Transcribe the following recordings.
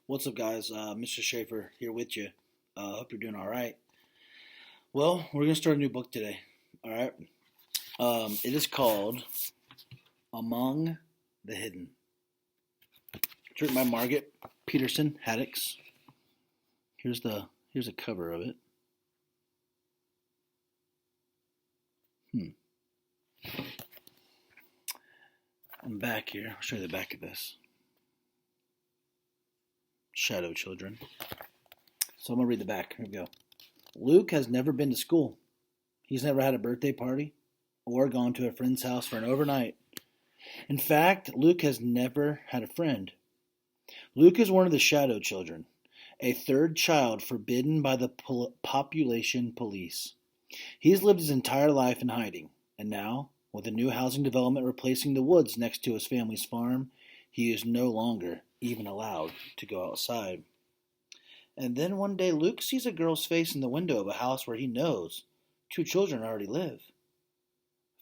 What's up, guys? Mr. Schaefer here with you. Hope you're doing all right. Well, we're going to start a new book today. All right. It is called Among the Hidden. It's written by Margaret Peterson Haddix. Here's a cover of it. I'm back here. I'll show you the back of this. Shadow Children. So I'm going to read the back. Here we go. Luke has never been to school. He's never had a birthday party or gone to a friend's house for an overnight. In fact, Luke has never had a friend. Luke is one of the Shadow Children, a third child forbidden by the population police. He's lived his entire life in hiding, and now, with a new housing development replacing the woods next to his family's farm, he is no longer even allowed to go outside. And then one day Luke sees a girl's face in the window of a house where he knows two children already live.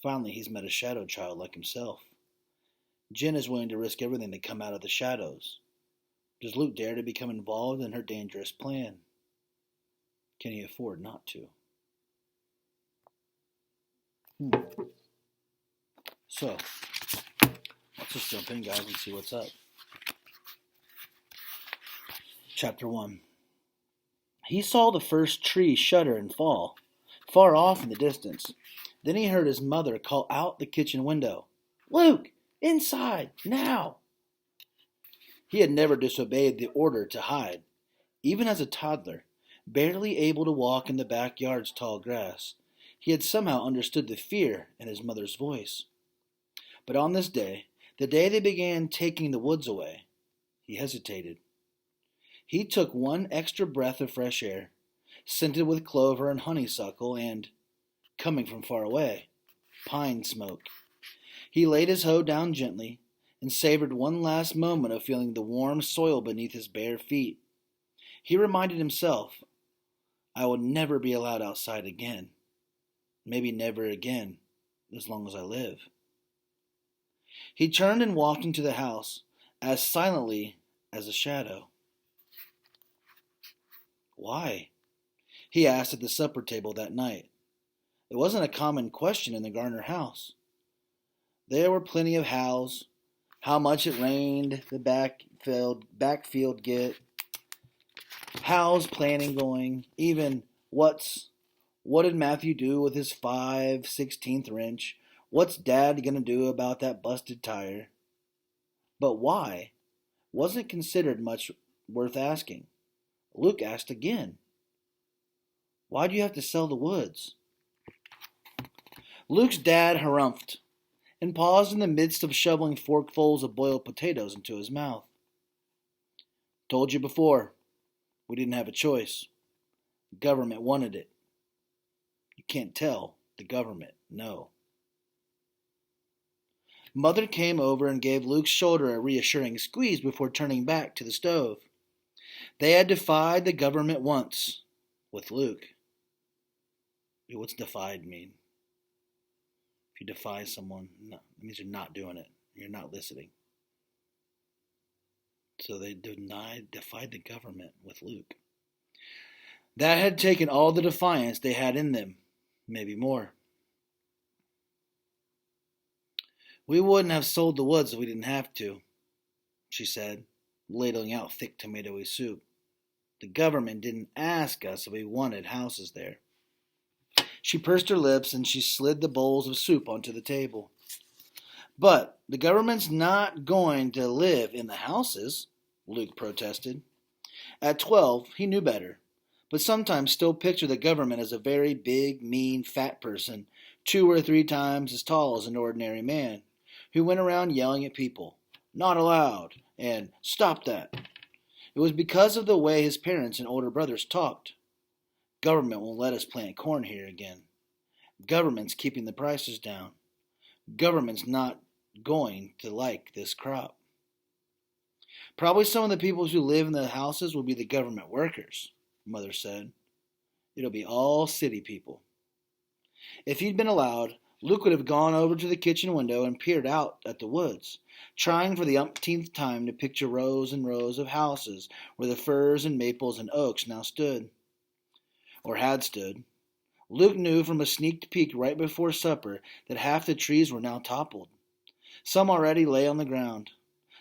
Finally, he's met a shadow child like himself. Jen is willing to risk everything to come out of the shadows. Does Luke dare to become involved in her dangerous plan? Can he afford not to? So, let's just jump in, guys, and see what's up. Chapter 1. He saw the first tree shudder and fall, far off in the distance. Then he heard his mother call out the kitchen window, "Luke, inside, now!" He had never disobeyed the order to hide. Even as a toddler, barely able to walk in the backyard's tall grass, he had somehow understood the fear in his mother's voice. But on this day, the day they began taking the woods away, he hesitated. He took one extra breath of fresh air, scented with clover and honeysuckle and, coming from far away, pine smoke. He laid his hoe down gently and savored one last moment of feeling the warm soil beneath his bare feet. He reminded himself, I will never be allowed outside again. Maybe never again, as long as I live. He turned and walked into the house, as silently as a shadow. Why? He asked at the supper table that night. It wasn't a common question in the Garner house. There were plenty of hows. How much it rained, the backfield get. How's planning going? Even what did Matthew do with his 5/16 wrench? What's Dad gonna do about that busted tire? But why wasn't considered much worth asking. Luke asked again, why do you have to sell the woods? Luke's dad harumphed and paused in the midst of shoveling forkfuls of boiled potatoes into his mouth. Told you before, we didn't have a choice. The government wanted it. You can't tell the government no. Mother came over and gave Luke's shoulder a reassuring squeeze before turning back to the stove. They had defied the government once, with Luke. What's defied mean? If you defy someone, no, it means you're not doing it. You're not listening. So they defied the government with Luke. That had taken all the defiance they had in them, maybe more. We wouldn't have sold the woods if we didn't have to, she said, ladling out thick tomatoey soup. The government didn't ask us if we wanted houses there. She pursed her lips and she slid the bowls of soup onto the table. But the government's not going to live in the houses, Luke protested. At 12, he knew better, but sometimes still pictured the government as a very big, mean, fat person, 2 or 3 times as tall as an ordinary man, who went around yelling at people, "Not allowed," and "Stop that." It was because of the way his parents and older brothers talked. Government won't let us plant corn here again. Government's keeping the prices down. Government's not going to like this crop. Probably some of the people who live in the houses will be the government workers, Mother said. It'll be all city people. If he'd been allowed, Luke would have gone over to the kitchen window and peered out at the woods, trying for the umpteenth time to picture rows and rows of houses where the firs and maples and oaks now stood, or had stood. Luke knew from a sneak peek right before supper that half the trees were now toppled. Some already lay on the ground.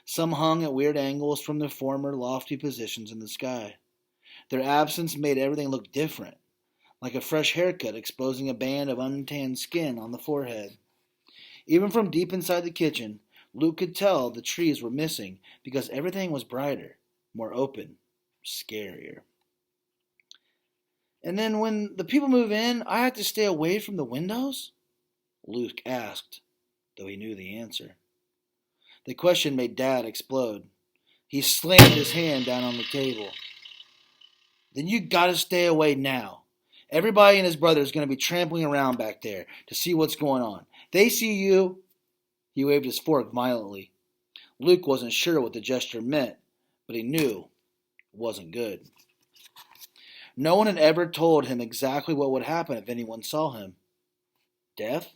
Some hung at weird angles from their former lofty positions in the sky. Their absence made everything look different, like a fresh haircut exposing a band of untanned skin on the forehead. Even from deep inside the kitchen, Luke could tell the trees were missing because everything was brighter, more open, scarier. "And then when the people move in, I have to stay away from the windows?" Luke asked, though he knew the answer. The question made Dad explode. He slammed his hand down on the table. "Then you gotta stay away now. Everybody and his brother is going to be trampling around back there to see what's going on. They see you." He waved his fork violently. Luke wasn't sure what the gesture meant, but he knew it wasn't good. No one had ever told him exactly what would happen if anyone saw him. Death?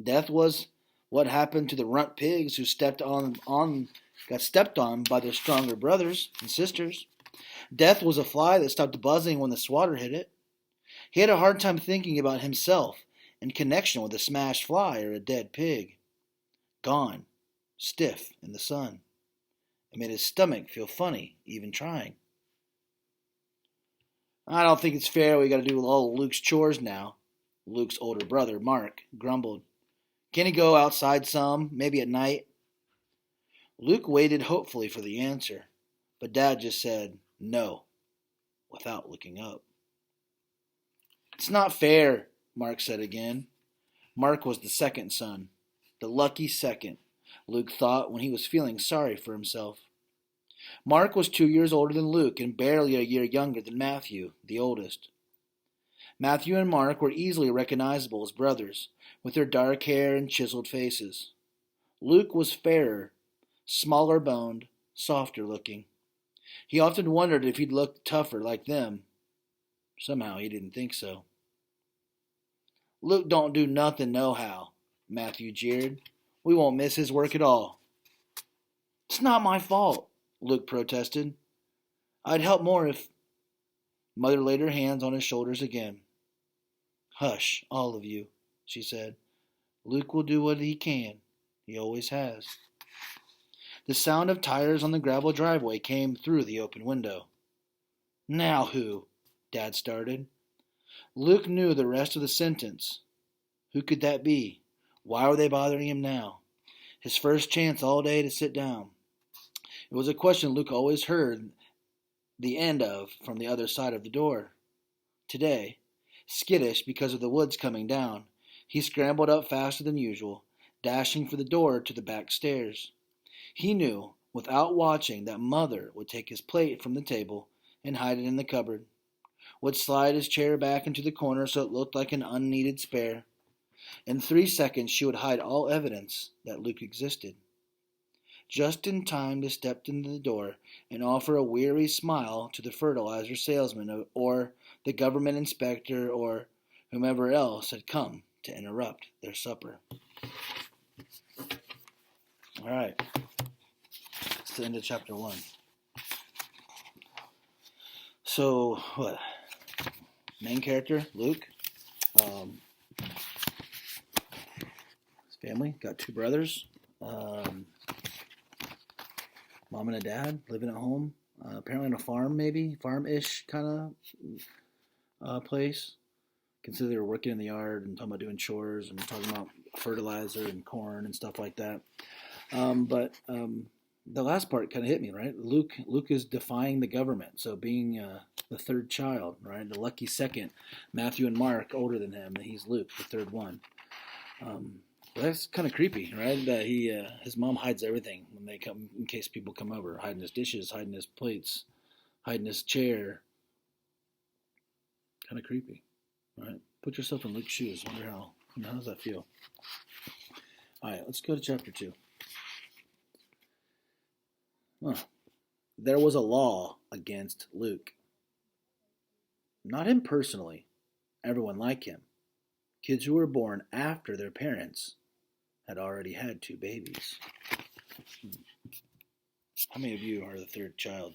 Death was what happened to the runt pigs who got stepped on by their stronger brothers and sisters. Death was a fly that stopped buzzing when the swatter hit it. He had a hard time thinking about himself in connection with a smashed fly or a dead pig. Gone, stiff in the sun. It made his stomach feel funny, even trying. "I don't think it's fair we gotta do all Luke's chores now," Luke's older brother, Mark, grumbled. "Can he go outside some, maybe at night?" Luke waited hopefully for the answer, but Dad just said no, without looking up. "It's not fair," Mark said again. Mark was the second son. The lucky second, Luke thought when he was feeling sorry for himself. Mark was 2 years older than Luke and barely a year younger than Matthew, the oldest. Matthew and Mark were easily recognizable as brothers, with their dark hair and chiseled faces. Luke was fairer, smaller boned, softer looking. He often wondered if he'd look tougher like them. Somehow he didn't think so. "Luke don't do nothing nohow," Matthew jeered. "We won't miss his work at all." "It's not my fault," Luke protested. "I'd help more if—" Mother laid her hands on his shoulders again. "Hush, all of you," she said. "Luke will do what he can. He always has." The sound of tires on the gravel driveway came through the open window. "Now who?" Dad started. Luke knew the rest of the sentence. Who could that be? Why were they bothering him now? His first chance all day to sit down. It was a question Luke always heard the end of from the other side of the door. Today, skittish because of the woods coming down, he scrambled up faster than usual, dashing for the door to the back stairs. He knew, without watching, that Mother would take his plate from the table and hide it in the cupboard, would slide his chair back into the corner so it looked like an unneeded spare. In 3 seconds she would hide all evidence that Luke existed. Just in time to step into the door and offer a weary smile to the fertilizer salesman or the government inspector or whomever else had come to interrupt their supper. All right, that's the end of chapter 1. So, what? Main character, Luke. His family, got 2 brothers. Mom and a dad living at home, apparently on a farm, maybe farm-ish kind of place. Consider they were working in the yard and talking about doing chores and talking about fertilizer and corn and stuff like that. But the last part kind of hit me, right? Luke is defying the government, so being the third child, right? The lucky second. Matthew and Mark older than him, and he's Luke, the third one. That's kind of creepy, right? That his mom hides everything when they come, in case people come over, hiding his dishes, hiding his plates, hiding his chair. Kind of creepy, right? Put yourself in Luke's shoes. Wonder how does that feel? All right, let's go to chapter 2. There was a law against Luke. Not him personally. Everyone liked him. Kids who were born after their parents had already had 2 babies. How many of you are the 3rd child?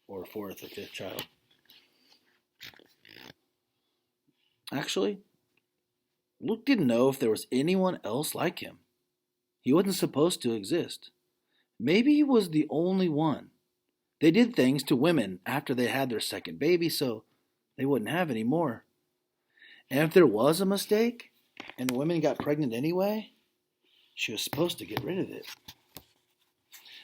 Or 4th or 5th child? Actually, Luke didn't know if there was anyone else like him. He wasn't supposed to exist. Maybe he was the only one. They did things to women after they had their 2nd baby, so they wouldn't have any more. And if there was a mistake, and the women got pregnant anyway, she was supposed to get rid of it.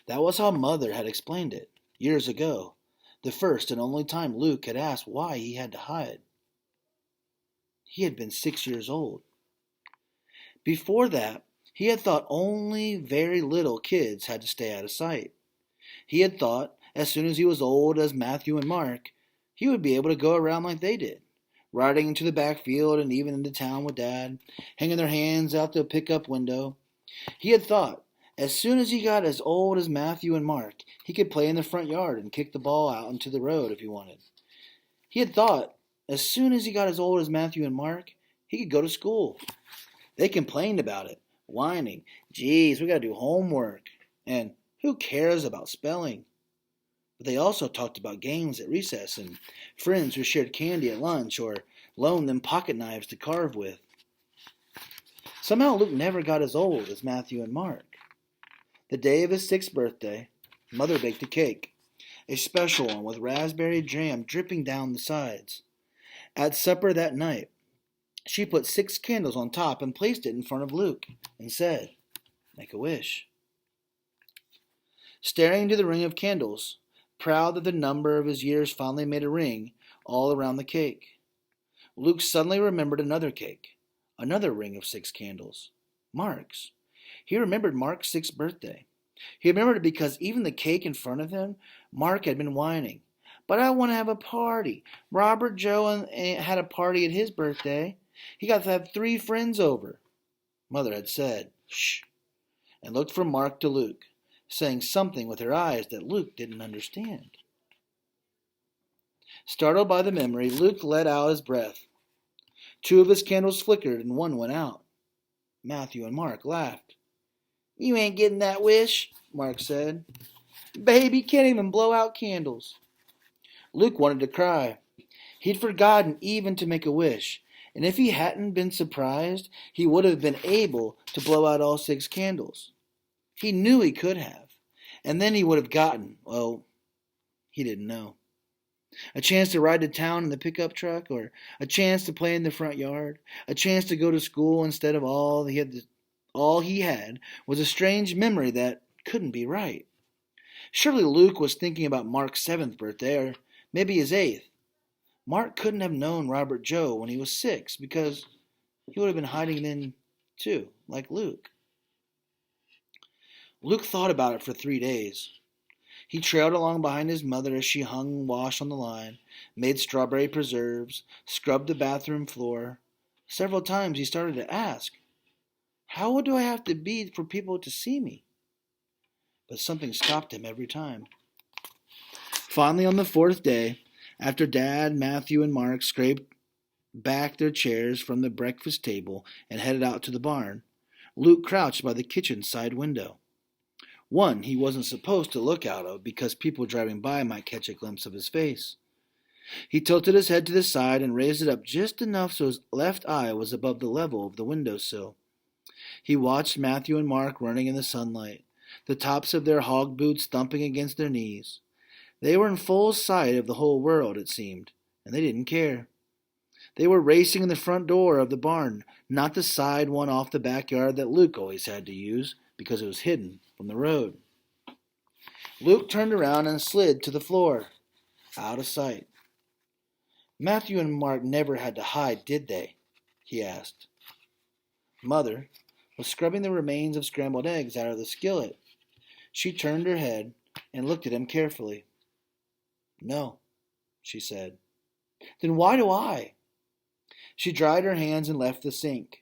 That was how Mother had explained it, years ago, the first and only time Luke had asked why he had to hide. He had been 6 years old. Before that, he had thought only very little kids had to stay out of sight. He had thought, as soon as he was old as Matthew and Mark, he would be able to go around like they did, riding into the backfield and even into town with Dad, hanging their hands out the pickup window. He had thought, as soon as he got as old as Matthew and Mark, he could play in the front yard and kick the ball out into the road if he wanted. He had thought, as soon as he got as old as Matthew and Mark, he could go to school. They complained about it, whining, "Geez, we got to do homework," and "Who cares about spelling?" But they also talked about games at recess and friends who shared candy at lunch or loaned them pocket knives to carve with. Somehow Luke never got as old as Matthew and Mark. The day of his 6th birthday, Mother baked a cake, a special one with raspberry jam dripping down the sides. At supper that night, she put 6 candles on top and placed it in front of Luke and said, "Make a wish." Staring into the ring of candles, proud that the number of his years finally made a ring all around the cake, Luke suddenly remembered another cake, another ring of 6 candles, Mark's. He remembered Mark's 6th birthday. He remembered it because even the cake in front of him, Mark had been whining, "But I want to have a party. Robert Joe had a party at his birthday. He got to have 3 friends over." Mother had said, "Shh," and looked from Mark to Luke, saying something with her eyes that Luke didn't understand. Startled by the memory, Luke let out his breath. 2 of his candles flickered and 1 went out. Matthew and Mark laughed. "You ain't getting that wish," Mark said. "Baby can't even blow out candles." Luke wanted to cry. He'd forgotten even to make a wish, and if he hadn't been surprised, he would have been able to blow out all 6 candles. He knew he could have, and then he would have gotten, well, he didn't know. A chance to ride to town in the pickup truck, or a chance to play in the front yard, a chance to go to school instead of all he had was a strange memory that couldn't be right. Surely Luke was thinking about Mark's 7th birthday, or maybe his 8th. Mark couldn't have known Robert Joe when he was 6, because he would have been hiding then too, like Luke. Luke thought about it for 3 days. He trailed along behind his mother as she hung wash on the line, made strawberry preserves, scrubbed the bathroom floor. Several times he started to ask, "How old do I have to be for people to see me?" But something stopped him every time. Finally, on the 4th day, after Dad, Matthew, and Mark scraped back their chairs from the breakfast table and headed out to the barn, Luke crouched by the kitchen side window. One he wasn't supposed to look out of because people driving by might catch a glimpse of his face. He tilted his head to the side and raised it up just enough so his left eye was above the level of the windowsill. He watched Matthew and Mark running in the sunlight, the tops of their hog boots thumping against their knees. They were in full sight of the whole world, it seemed, and they didn't care. They were racing in the front door of the barn, not the side one off the backyard that Luke always had to use because it was hidden from the road. Luke turned around and slid to the floor, out of sight. "Matthew and Mark never had to hide, did they?" he asked. Mother was scrubbing the remains of scrambled eggs out of the skillet. She turned her head and looked at him carefully. "No," she said. "Then why do I?" She dried her hands and left the sink,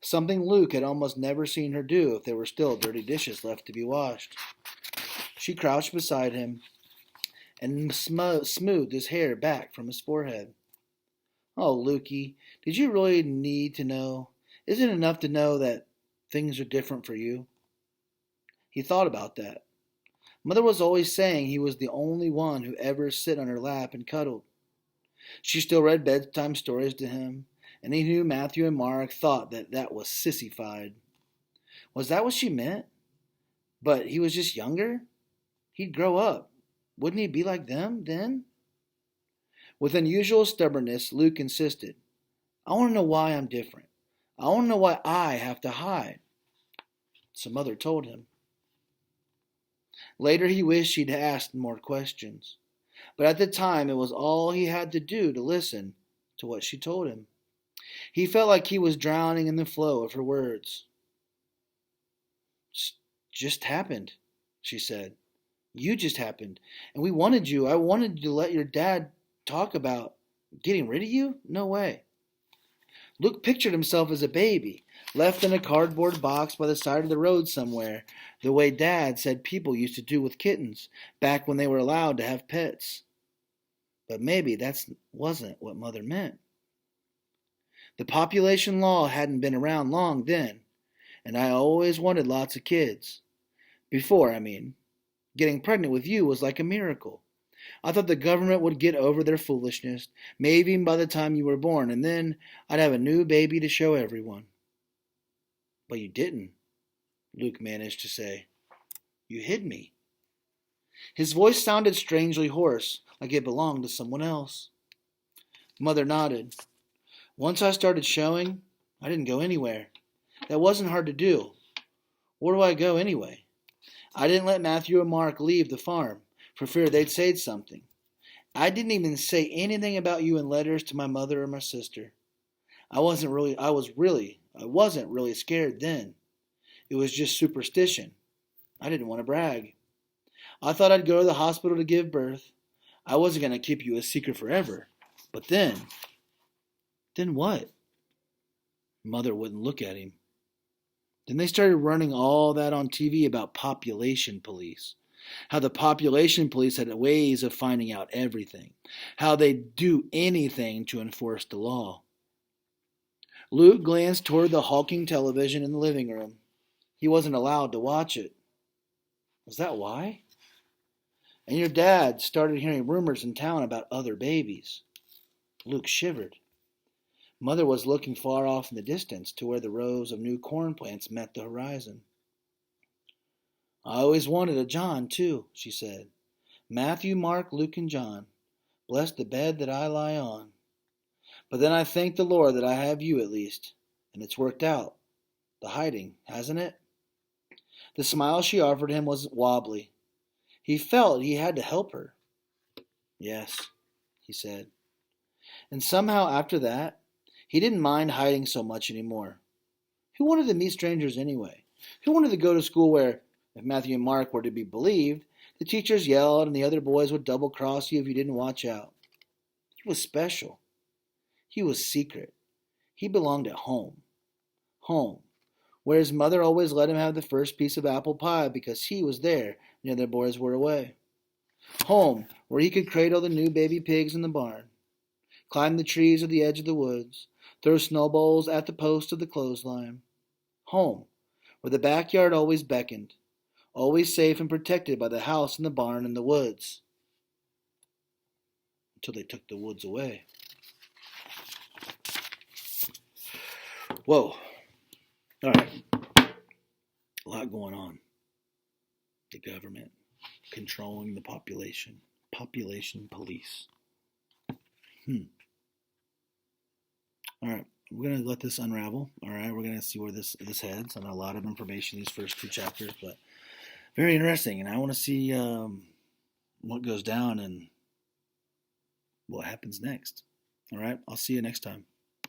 something Luke had almost never seen her do if there were still dirty dishes left to be washed. She crouched beside him and smoothed his hair back from his forehead. Oh, Lukey, did you really need to know? Isn't it enough to know that things are different for you? He thought about that. Mother was always saying he was the only one who ever sit on her lap and cuddled. She still read bedtime stories to him, and he knew Matthew and Mark thought that was sissified. Was that what she meant? But he was just younger? He'd grow up. Wouldn't he be like them then? With unusual stubbornness, Luke insisted, I want to know why I'm different. I want to know why I have to hide. So Mother told him. Later he wished he'd asked more questions. But at the time it was all he had to do to listen to what she told him. He felt like he was drowning in the flow of her words. Just happened, she said. You just happened. And we wanted you. I wanted to let your dad talk about getting rid of you? No way. Luke pictured himself as a baby, left in a cardboard box by the side of the road somewhere, the way Dad said people used to do with kittens, back when they were allowed to have pets. But maybe that wasn't what Mother meant. The population law hadn't been around long then, and I always wanted lots of kids. Before, I mean. Getting pregnant with you was like a miracle. I thought the government would get over their foolishness, maybe even by the time you were born, and then I'd have a new baby to show everyone. But you didn't, Luke managed to say. You hid me. His voice sounded strangely hoarse, like it belonged to someone else. Mother nodded. Once I started showing, I didn't go anywhere. That wasn't hard to do. Where do I go anyway? I didn't let Matthew or Mark leave the farm, for fear they'd say something. I didn't even say anything about you in letters to my mother or my sister. I wasn't really scared then. It was just superstition. I didn't want to brag. I thought I'd go to the hospital to give birth. I wasn't going to keep you a secret forever. But then what? Mother wouldn't look at him. Then they started running all that on TV about population police. How the population police had ways of finding out everything. How they'd do anything to enforce the law. Luke glanced toward the hulking television in the living room. He wasn't allowed to watch it. Was that why? And your dad started hearing rumors in town about other babies. Luke shivered. Mother was looking far off in the distance to where the rows of new corn plants met the horizon. I always wanted a John, too, she said. Matthew, Mark, Luke, and John. Bless the bed that I lie on. But then I thank the Lord that I have you at least, and it's worked out. The hiding, hasn't it? The smile she offered him was wobbly. He felt he had to help her. Yes, he said. And somehow after that, he didn't mind hiding so much anymore. Who wanted to meet strangers anyway? Who wanted to go to school where, if Matthew and Mark were to be believed, the teachers yelled and the other boys would double-cross you if you didn't watch out? He was special. He was secret. He belonged at home. Home, where his mother always let him have the first piece of apple pie because he was there and the other boys were away. Home, where he could cradle the new baby pigs in the barn, climb the trees at the edge of the woods, throw snowballs at the post of the clothesline. Home, where the backyard always beckoned, always safe and protected by the house and the barn and the woods. Until they took the woods away. Whoa. All right. A lot going on. The government controlling the population. Population police. All right. We're going to let this unravel. All right. We're going to see where this heads. I know a lot of information in these first two chapters, but very interesting. And I want to see what goes down and what happens next. All right. I'll see you next time.